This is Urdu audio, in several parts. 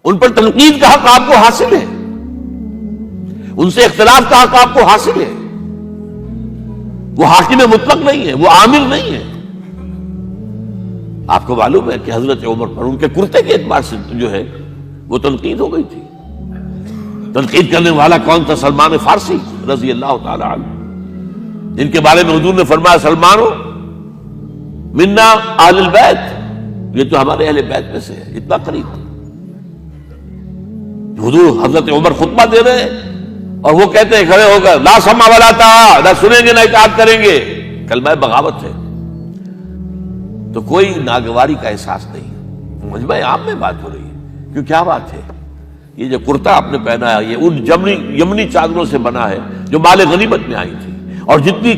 ان پر تنقید کا حق آپ کو حاصل ہے، ان سے اختلاف کا حق آپ کو حاصل ہے. وہ حاکم مطلق نہیں ہے، وہ عامل نہیں ہے. آپ کو معلوم ہے کہ حضرت عمر پر ان کے کرتے کے اعتبار سے جو ہے وہ تنقید ہو گئی تھی. تنقید کرنے والا کون تھا؟ سلمان فارسی رضی اللہ تعالی عنہ، جن کے بارے میں حضور نے فرمایا سلمانو منا اہل البیت، یہ تو ہمارے اہل بیت میں سے ہے. اتنا قریب تھا. حضور حضرت عمر خطبہ دے رہے ہیں اور وہ کہتے ہیں کھڑے ہو کر لا سمع ولا طاعہ، نہ سنیں گے نہ اطاعت کریں گے. کلمہ بغاوت ہے. تو کوئی ناگواری کا احساس نہیں. مجمع عام میں بات ہو رہی ہے. کیوں کیا بات ہے؟ یہ جو کرتا آپ نے پہنا ہے یہ ان یمنی چادروں سے بنا ہے جو مال غنیمت میں آئی تھی، اور جتنی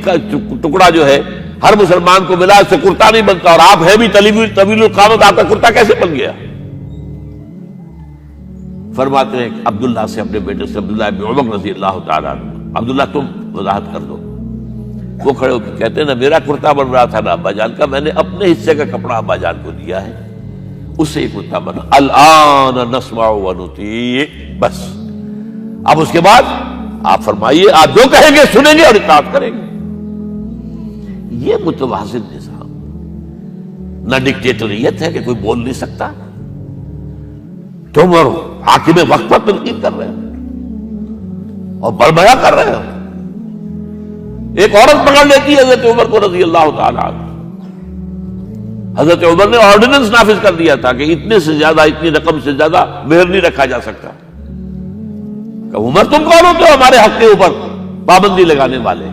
ٹکڑا جو ہے ہر مسلمان کو ملا اس سے کرتا نہیں بنتا. اور آپ ہے بھی طویل القامت، آپ کا کرتا کیسے بن گیا؟ فرماتے ہیں کہ عبداللہ سے، اپنے بیٹے سے، عبداللہ ابن عمر رضی اللہ تعالیٰ عنہ، عبداللہ تم وضاحت کر دو. وہ کھڑے ہو کے کہتے ہیں نہ میرا کرتا بن رہا تھا نہ ابا جان کا، میں نے اپنے حصے کا کپڑا ابا جان کو دیا ہے، اس سے یہ کرتا بنا. الآن نسمع ونطیع، بس اب اس کے بعد آپ فرمائیے، آپ جو کہیں گے سنیں گے اور اطاعت کریں گے. یہ متوازن نظام، نہ ڈکٹیٹریت ہے کہ کوئی بول نہیں سکتا. تم اور حاکم وقت پر تنقید کر رہے ہو اور بربیا کر رہے ہو. ایک عورت پکڑ لیتی ہے حضرت عمر کو رضی اللہ تعالی عنہ. حضرت عمر نے آرڈیننس نافذ کر دیا تھا کہ اتنے سے زیادہ، اتنی رقم سے زیادہ مہر نہیں رکھا جا سکتا. کہ عمر تم کون ہوتے ہو ہمارے حق کے اوپر پابندی لگانے والے؟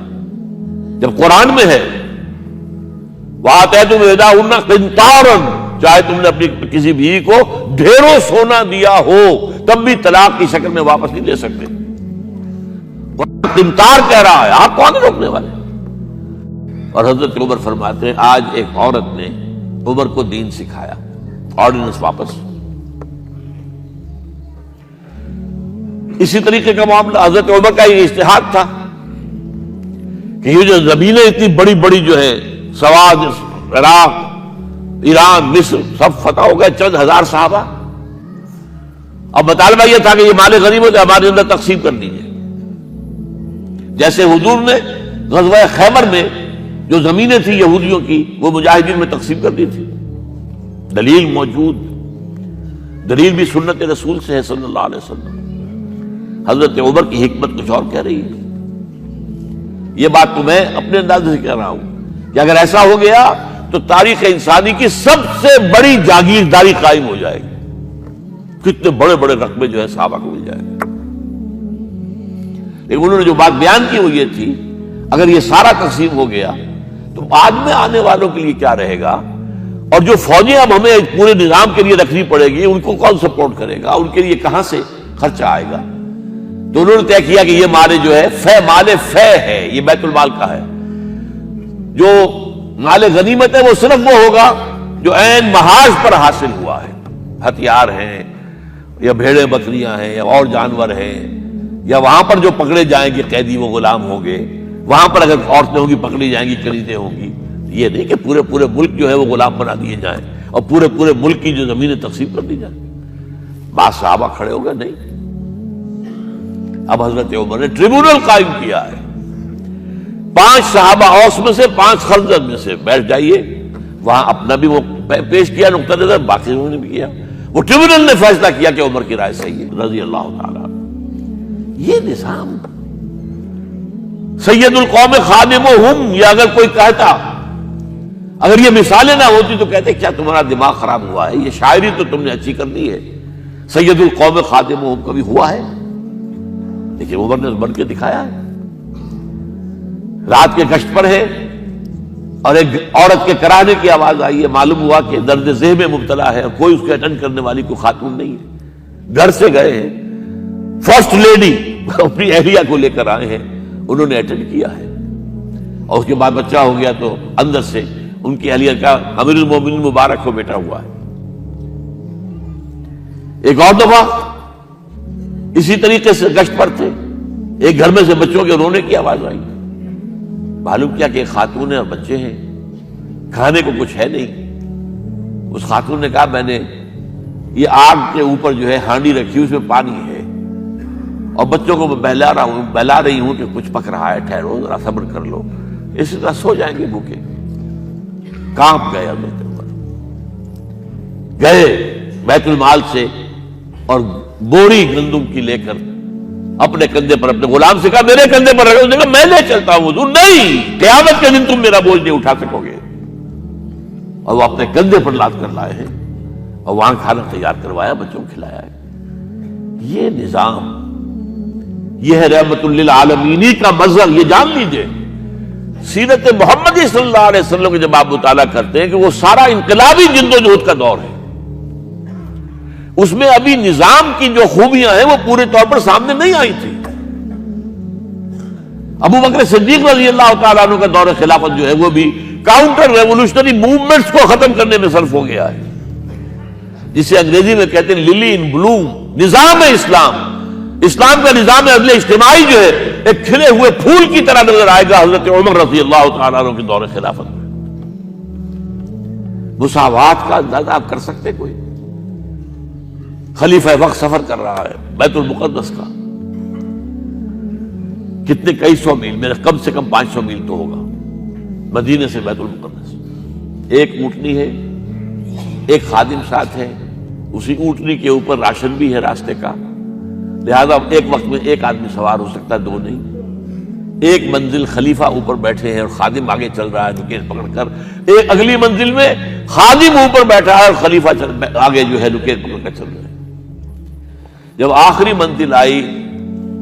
جب قرآن میں ہے وَآتَيْتُمْ إِحْدَاهُنَّ قِنْطَارًا، چاہے تم نے اپنی کسی بیوی کو ڈھیروں سونا دیا ہو تب بھی طلاق کی شکل میں واپس نہیں لے سکتے. قنطار کہہ رہا ہے، آپ کون روکنے والے؟ اور حضرت عمر فرماتے ہیں آج ایک عورت نے عمر کو دین سکھایا، آرڈیننس واپس. اسی طریقے کا معاملہ حضرت عمر کا یہ اجتہاد تھا کہ یہ جو زمینیں اتنی بڑی بڑی جو ہے، سواد، عراق، ایران، مصر سب فتح ہو گئے، چند ہزار صحابہ. اب مطالبہ یہ تھا کہ یہ مال غنیمت ہمارے اندر تقسیم کر دیجیے. جیسے حضور نے غزوہ خیبر میں جو زمینیں تھیں یہودیوں کی وہ مجاہدین میں تقسیم کر دی تھی. دلیل موجود، دلیل بھی سنت رسول سے ہے صلی اللہ علیہ وسلم. حضرت عمر کی حکمت کچھ اور کہہ رہی ہے. یہ بات تو میں اپنے انداز سے کہہ رہا ہوں کہ اگر ایسا ہو گیا تو تاریخ انسانی کی سب سے بڑی جاگیرداری قائم ہو جائے گی. کتنے بڑے بڑے رقبے جو ہے صحابہ کو مل جائے گا. لیکن انہوں نے جو بات بیان کی وہ یہ تھی اگر یہ سارا تقسیم ہو گیا تو بعد میں آنے والوں کے لیے کیا رہے گا، اور جو فوجیں اب ہمیں پورے نظام کے لیے رکھنی پڑے گی ان کو کون سپورٹ کرے گا، ان کے لیے کہاں سے خرچہ آئے گا. تو انہوں نے طے کیا کہ یہ مال جو ہے مال فے ہے، یہ بیت المال کا ہے. جو مال غنیمت ہے وہ صرف وہ ہوگا جو عین محاذ پر حاصل ہوا ہے. ہتھیار ہیں یا بھیڑیں بکریاں ہیں یا اور جانور ہیں، یا وہاں پر جو پکڑے جائیں گے قیدی وہ غلام ہوں گے، وہاں پر اگر عورتیں ہوں گی پکڑی جائیں گی، خریدیں ہوں گی. یہ نہیں کہ پورے ملک جو ہے وہ غلام بنا دیے جائیں اور پورے ملک کی جو زمینیں تقسیم کر دی جائیں. بعض صحابہ کھڑے ہو گئے نہیں. اب حضرت عمر نے ٹریبونل قائم کیا ہے. 5 صحابہ اوس میں سے، 5 خزرج میں سے بیٹھ جائیے. وہاں اپنا بھی وہ پیش کیا نقطہ نظر، باقی انہوں نے بھی کیا. وہ ٹریبونل نے فیصلہ کیا کہ عمر کی رائے صحیح ہے رضی اللہ تعالیٰ. یہ نظام سید القوم خادمہم، یہ اگر کوئی کہتا، اگر یہ مثالیں نہ ہوتی تو کہتے کیا تمہارا دماغ خراب ہوا ہے، یہ شاعری تو تم نے اچھی کر دی ہے. سید القوم خادمہم کبھی ہوا ہے؟ لیکن عمر نے بن کے دکھایا ہے. رات کے گشت پر ہے اور ایک عورت کے کراہنے کی آواز آئی ہے. معلوم ہوا کہ درد ذہن میں مبتلا ہے اور کوئی اس کے اٹینڈ کرنے والی کوئی خاتون نہیں ہے. گھر سے گئے ہیں، فرسٹ لیڈی اپنی اہلیہ کو لے کر آئے ہیں، انہوں نے اٹینڈ کیا ہے. اور اس کے بعد بچہ ہو گیا تو اندر سے ان کی اہلیہ کا امیر المومنین مبارک کو بیٹا ہوا ہے. ایک اور دفعہ اسی طریقے سے گشت پر تھے، ایک گھر میں سے بچوں کے رونے کی آواز آئی. معلوم کیا کہ ایک خاتون ہے اور بچے ہیں، کھانے کو کچھ ہے نہیں. اس خاتون نے کہا میں نے یہ آگ کے اوپر جو ہے ہانڈی رکھی، اس میں پانی ہے، اور بچوں کو میں بہلا رہی ہوں کہ کچھ پک رہا ہے، ٹھہرو ذرا صبر کر لو، اسی طرح سو جائیں گے بھوکے۔ کانپ گئے حضرت عمر، گئے بیت المال سے اور بوری گندم کی لے کر اپنے کندھے پر، اپنے غلام سے کہا میرے کندھے پر رکھو، اس نے کہا میں لے چلتا ہوں حضور۔ نہیں، قیامت کے دن تم میرا بوجھ نہیں اٹھا سکو گے۔ اور وہ اپنے کندھے پر لاد کر لائے ہیں اور وہاں کھانا تیار کروایا، بچوں کو کھلایا ہے۔ یہ نظام، یہ ہے رحمت للعالمینی کا مظہر۔ یہ جان لیجئے سیرت محمدی صلی اللہ علیہ وسلم کے جب آپ مطالعہ کرتے ہیں کہ وہ سارا انقلابی جدوجہد کا دور ہے، اس میں ابھی نظام کی جو خوبیاں ہیں وہ پورے طور پر سامنے نہیں آئی تھی۔ ابو بکر صدیق رضی اللہ تعالیٰ عنہ کا دور خلافت جو ہے وہ بھی کاؤنٹر ریولوشنری موومنٹس کو ختم کرنے میں صرف ہو گیا ہے، جسے انگریزی میں کہتے ہیں للی ان بلوم، نظام اسلام۔ اسلام کا نظام عدل اجتماعی جو ہے ایک کھلے ہوئے پھول کی طرح نظر آئے گا حضرت عمر رضی اللہ تعالیٰ عنہ کے دور خلافت میں۔ مساوات کا اندازہ آپ کر سکتے کوئی؟ خلیفہ وقت سفر کر رہا ہے بیت المقدس کا، کتنے کئی سو میل، میرے کم سے کم 500 میل تو ہوگا مدینے سے بیت المقدس۔ ایک اونٹنی ہے، ایک خادم ساتھ ہے، اسی اونٹنی کے اوپر راشن بھی ہے راستے کا، لہذا ایک وقت میں ایک آدمی سوار ہو سکتا ہے، دو نہیں۔ ایک منزل خلیفہ اوپر بیٹھے ہیں اور خادم آگے چل رہا ہے نکیل پکڑ کر، ایک اگلی منزل میں خادم اوپر بیٹھا ہے اور خلیفہ آگے جو ہے نکیل پکڑ کر چل رہے ہیں۔ جب آخری منزل آئی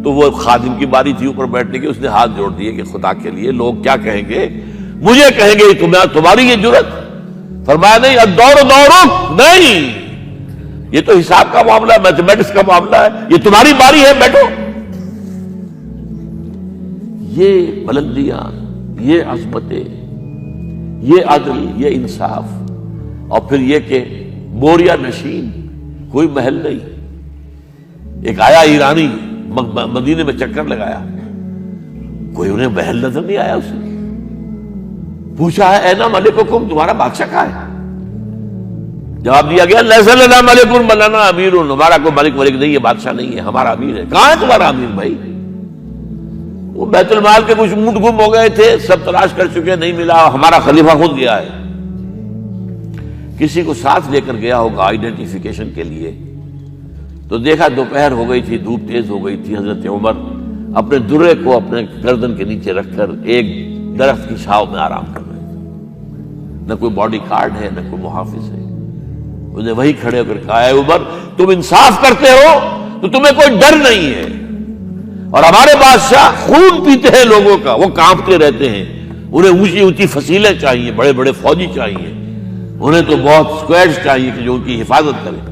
تو وہ خادم کی باری تھی اوپر بیٹھنے کی، اس نے ہاتھ جوڑ دیے کہ خدا کے لیے لوگ کیا کہیں گے، مجھے کہیں گے تمہاری یہ جرت۔ فرمایا نہیں، الدور دورک، نہیں، یہ تو حساب کا معاملہ ہے، میتھمیٹکس کا معاملہ ہے، یہ تمہاری باری ہے، بیٹھو۔ یہ بلندیاں، یہ عظمتیں، یہ عدل، یہ انصاف، اور پھر یہ کہ بوریا نشین، کوئی محل نہیں۔ ایک آیا ایرانی مدینے میں چکر لگایا، کوئی انہیں محل نظر نہیں آیا، اسے پوچھا ہے اینا ملککم، تمہارا بادشاہ کہاں ہے؟ جواب دیا گیا لیس لنا ملک بل لنا امیر، ہمارا کوئی ملک نہیں ہے، بادشاہ نہیں ہے، ہمارا امیر ہے۔ کہاں ہے تمہارا امیر بھائی؟ وہ بیت المال کے کچھ اونٹ گم ہو گئے تھے، سب تلاش کر چکے، نہیں ملا، ہمارا خلیفہ خود گیا ہے۔ کسی کو ساتھ لے کر گیا ہوگا آئیڈینٹیفیکیشن کے لیے، تو دیکھا دوپہر ہو گئی تھی، دھوپ تیز ہو گئی تھی، حضرت عمر اپنے درے کو اپنے گردن کے نیچے رکھ کر ایک درخت کی چھاؤں میں آرام کر رہے تھے۔ نہ کوئی باڈی گارڈ ہے، نہ کوئی محافظ ہے۔ انہیں وہی کھڑے ہو کر کہا اے عمر، تم انصاف کرتے ہو تو تمہیں کوئی ڈر نہیں ہے، اور ہمارے بادشاہ خون پیتے ہیں لوگوں کا، وہ کانپتے رہتے ہیں، انہیں اونچی اونچی فصیلیں چاہیے، بڑے بڑے فوجی چاہیے، انہیں تو بہت اسکواڈز چاہیے کہ جو ان کی حفاظت کرے۔